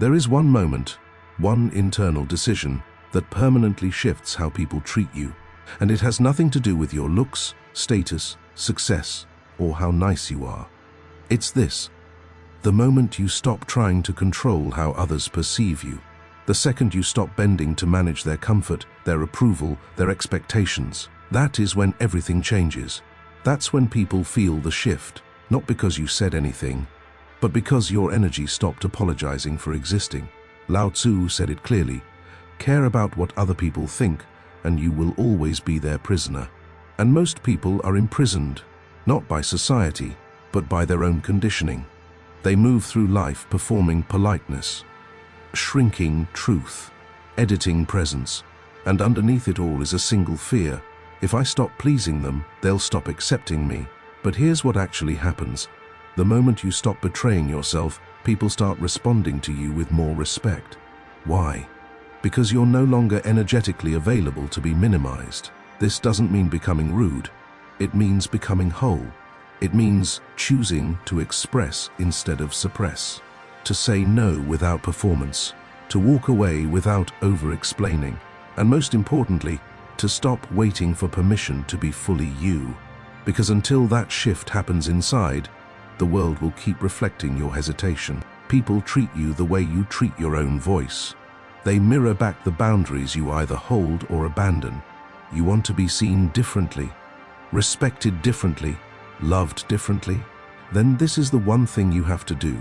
There is one moment, one internal decision that permanently shifts how people treat you, and it has nothing to do with your looks, status, success, or how nice you are. It's this: the moment you stop trying to control how others perceive you, the second you stop bending to manage their comfort, their approval, their expectations, that is when everything changes. That's when people feel the shift, not because you said anything, but because your energy stopped apologizing for existing. Lao Tzu said it clearly: care about what other people think, and you will always be their prisoner. And most people are imprisoned, not by society, but by their own conditioning. They move through life performing politeness, shrinking truth, editing presence, and underneath it all is a single fear: if I stop pleasing them, they'll stop accepting me. But here's what actually happens. The moment you stop betraying yourself, people start responding to you with more respect. Why? Because you're no longer energetically available to be minimized. This doesn't mean becoming rude. It means becoming whole. It means choosing to express instead of suppress, to say no without performance, to walk away without over-explaining, and most importantly, to stop waiting for permission to be fully you. Because until that shift happens inside, the world will keep reflecting your hesitation. People treat you the way you treat your own voice. They mirror back the boundaries you either hold or abandon. You want to be seen differently, respected differently, loved differently? Then this is the one thing you have to do.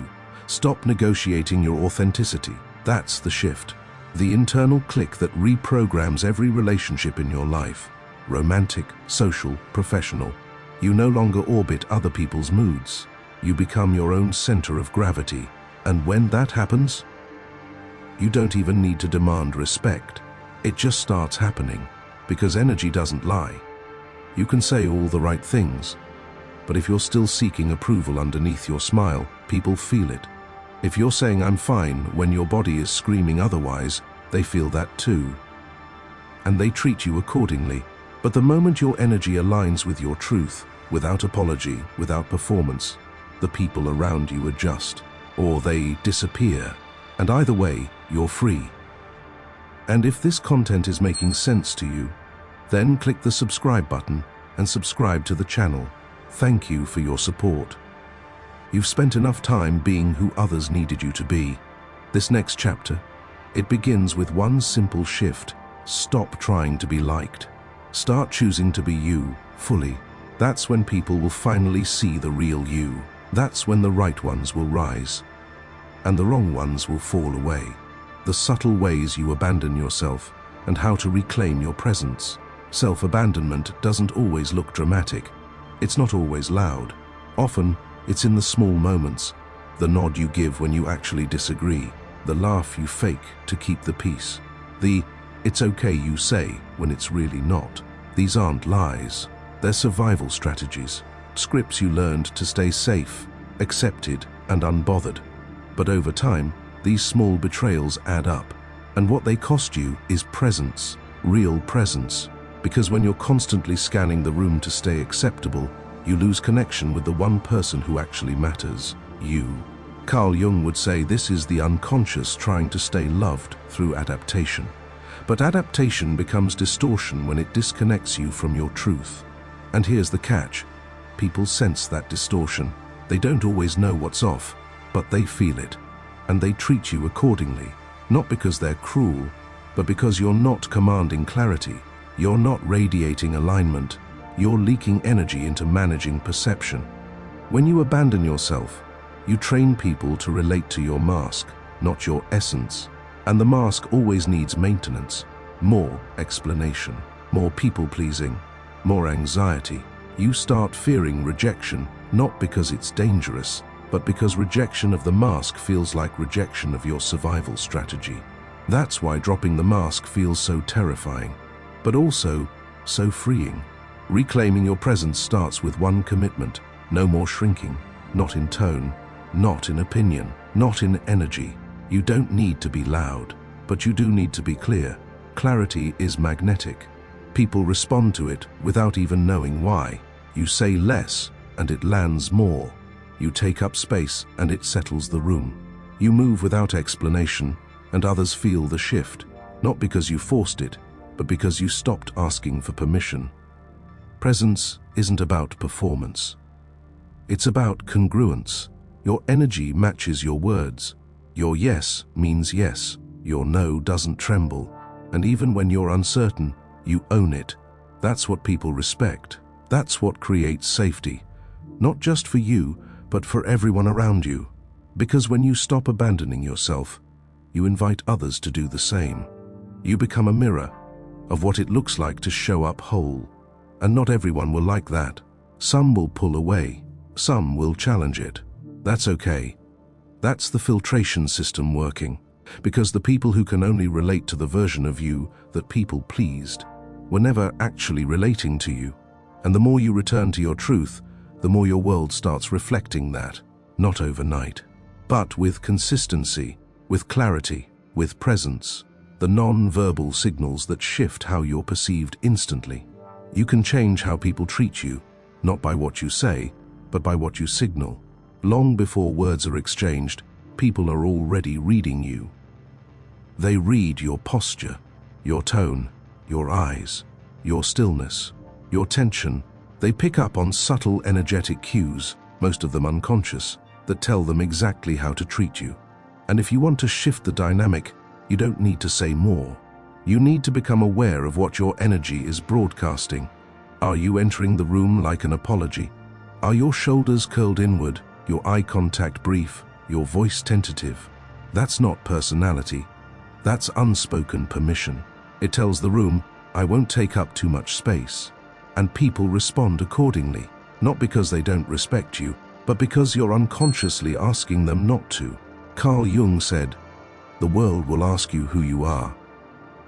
Stop negotiating your authenticity. That's the shift. The internal click that reprograms every relationship in your life. Romantic, social, professional. You no longer orbit other people's moods. You become your own center of gravity. And when that happens, you don't even need to demand respect. It just starts happening, because energy doesn't lie. You can say all the right things, but if you're still seeking approval underneath your smile, people feel it. If you're saying "I'm fine" when your body is screaming otherwise, they feel that too. And they treat you accordingly. But the moment your energy aligns with your truth, without apology, without performance, the people around you adjust, or they disappear. And either way, you're free. And if this content is making sense to you, then click the subscribe button and subscribe to the channel. Thank you for your support. You've spent enough time being who others needed you to be. This next chapter, it begins with one simple shift. Stop trying to be liked. Start choosing to be you, fully. That's when people will finally see the real you. That's when the right ones will rise, and the wrong ones will fall away. The subtle ways you abandon yourself, and how to reclaim your presence. Self-abandonment doesn't always look dramatic. It's not always loud. Often, it's in the small moments. The nod you give when you actually disagree. The laugh you fake to keep the peace. The "it's okay" you say when it's really not. These aren't lies. They're survival strategies. Scripts you learned to stay safe, accepted, and unbothered. But over time, these small betrayals add up. And what they cost you is presence, real presence. Because when you're constantly scanning the room to stay acceptable, you lose connection with the one person who actually matters, you. Carl Jung would say this is the unconscious trying to stay loved through adaptation. But adaptation becomes distortion when it disconnects you from your truth. And here's the catch. People sense that distortion. They don't always know what's off, but they feel it. And they treat you accordingly. Not because they're cruel, but because you're not commanding clarity. You're not radiating alignment. You're leaking energy into managing perception. When you abandon yourself, you train people to relate to your mask, not your essence. And the mask always needs maintenance, more explanation, more people-pleasing, more anxiety. You start fearing rejection, not because it's dangerous, but because rejection of the mask feels like rejection of your survival strategy. That's why dropping the mask feels so terrifying, but also so freeing. Reclaiming your presence starts with one commitment: no more shrinking, not in tone, not in opinion, not in energy. You don't need to be loud, but you do need to be clear. Clarity is magnetic. People respond to it without even knowing why. You say less, and it lands more. You take up space, and it settles the room. You move without explanation, and others feel the shift, not because you forced it, but because you stopped asking for permission. Presence isn't about performance. It's about congruence. Your energy matches your words. Your yes means yes. Your no doesn't tremble. And even when you're uncertain, you own it. That's what people respect. That's what creates safety. Not just for you, but for everyone around you. Because when you stop abandoning yourself, you invite others to do the same. You become a mirror of what it looks like to show up whole. And not everyone will like that. Some will pull away. Some will challenge it. That's okay. That's the filtration system working. Because the people who can only relate to the version of you that people pleased were never actually relating to you. And the more you return to your truth, the more your world starts reflecting that. Not overnight, but with consistency, with clarity, with presence, the non-verbal signals that shift how you're perceived instantly. You can change how people treat you, not by what you say, but by what you signal. Long before words are exchanged, people are already reading you. They read your posture, your tone, your eyes, your stillness, your tension. They pick up on subtle energetic cues, most of them unconscious, that tell them exactly how to treat you. And if you want to shift the dynamic, you don't need to say more. You need to become aware of what your energy is broadcasting. Are you entering the room like an apology? Are your shoulders curled inward, your eye contact brief, your voice tentative? That's not personality. That's unspoken permission. It tells the room, I won't take up too much space. And people respond accordingly, not because they don't respect you, but because you're unconsciously asking them not to. Carl Jung said, the world will ask you who you are.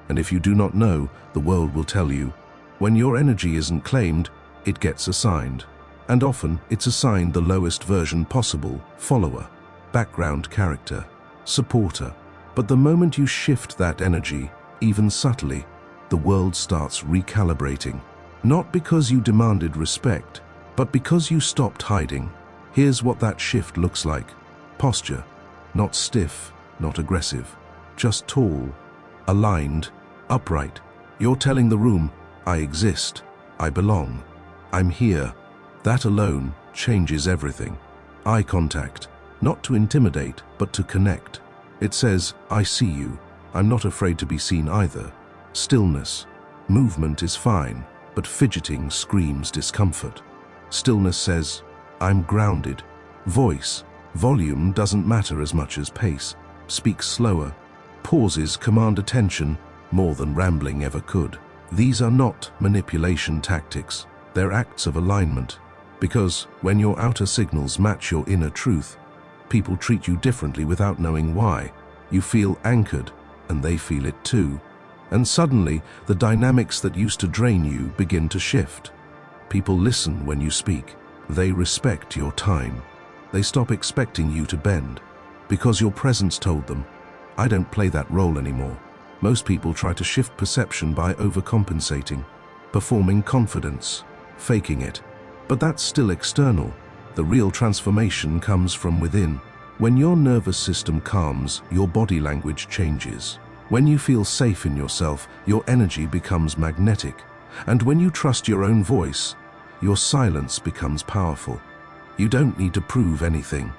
And if you do not know, the world will tell you. When your energy isn't claimed, it gets assigned. And often, it's assigned the lowest version possible: follower, background character, supporter. But the moment you shift that energy, even subtly, the world starts recalibrating. Not because you demanded respect, but because you stopped hiding. Here's what that shift looks like. Posture, not stiff, not aggressive, just tall, aligned, upright. You're telling the room, I exist, I belong, I'm here. That alone changes everything. Eye contact, not to intimidate, but to connect. It says, I see you, I'm not afraid to be seen either. Stillness, movement is fine, but fidgeting screams discomfort. Stillness says, I'm grounded. Voice, volume doesn't matter as much as pace. Speak slower. Pauses command attention more than rambling ever could. These are not manipulation tactics. They're acts of alignment. Because when your outer signals match your inner truth, people treat you differently without knowing why. You feel anchored, and they feel it too. And suddenly, the dynamics that used to drain you begin to shift. People listen when you speak. They respect your time. They stop expecting you to bend, because your presence told them, I don't play that role anymore. Most people try to shift perception by overcompensating, performing confidence, faking it. But that's still external. The real transformation comes from within. When your nervous system calms, your body language changes. When you feel safe in yourself, your energy becomes magnetic. And when you trust your own voice, your silence becomes powerful. You don't need to prove anything.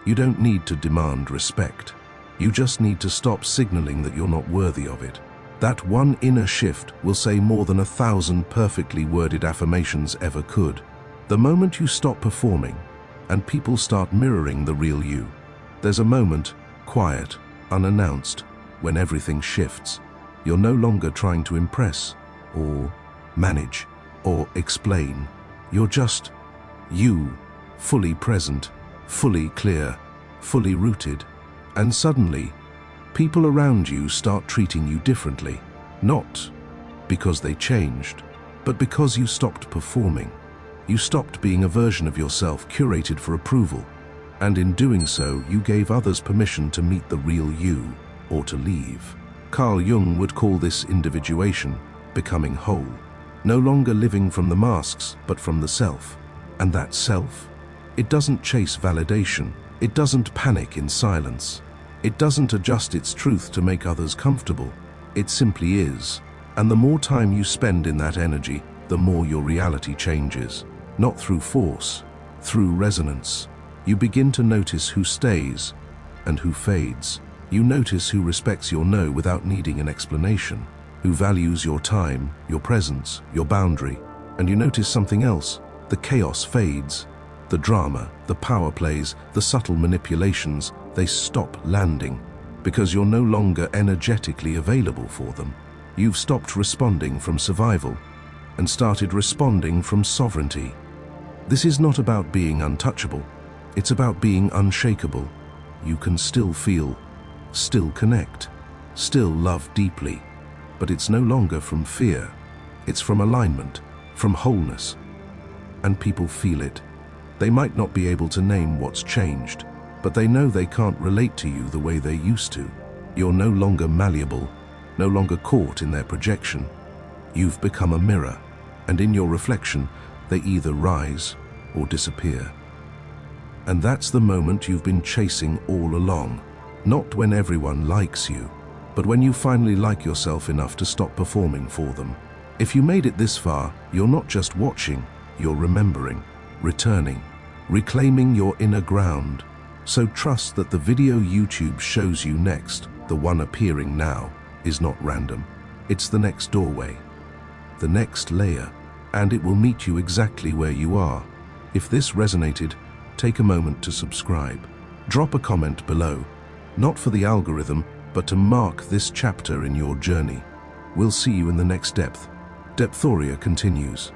You don't need to demand respect. You just need to stop signaling that you're not worthy of it. That one inner shift will say more than 1,000 perfectly worded affirmations ever could. The moment you stop performing, and people start mirroring the real you, there's a moment, quiet, unannounced, when everything shifts. You're no longer trying to impress, or manage, or explain. You're just you, fully present, fully clear, fully rooted. And suddenly, people around you start treating you differently. Not because they changed, but because you stopped performing. You stopped being a version of yourself curated for approval. And in doing so, you gave others permission to meet the real you, or to leave. Carl Jung would call this individuation, becoming whole. No longer living from the masks, but from the self. And that self, it doesn't chase validation. It doesn't panic in silence. It doesn't adjust its truth to make others comfortable. It simply is. And the more time you spend in that energy, the more your reality changes. Not through force, through resonance. You begin to notice who stays and who fades. You notice who respects your no without needing an explanation, who values your time, your presence, your boundary. And you notice something else. The chaos fades. The drama, the power plays, the subtle manipulations, they stop landing because you're no longer energetically available for them. You've stopped responding from survival and started responding from sovereignty. This is not about being untouchable. It's about being unshakable. You can still feel, still connect, still love deeply, but it's no longer from fear. It's from alignment, from wholeness. And people feel it. They might not be able to name what's changed, but they know they can't relate to you the way they used to. You're no longer malleable, no longer caught in their projection. You've become a mirror, and in your reflection, they either rise or disappear. And that's the moment you've been chasing all along. Not when everyone likes you, but when you finally like yourself enough to stop performing for them. If you made it this far, you're not just watching, you're remembering, returning, reclaiming your inner ground. So trust that the video YouTube shows you next, the one appearing now, is not random. It's the next doorway, the next layer, and it will meet you exactly where you are. If this resonated, take a moment to subscribe. Drop a comment below, not for the algorithm, but to mark this chapter in your journey. We'll see you in the next depth. Depthoria continues.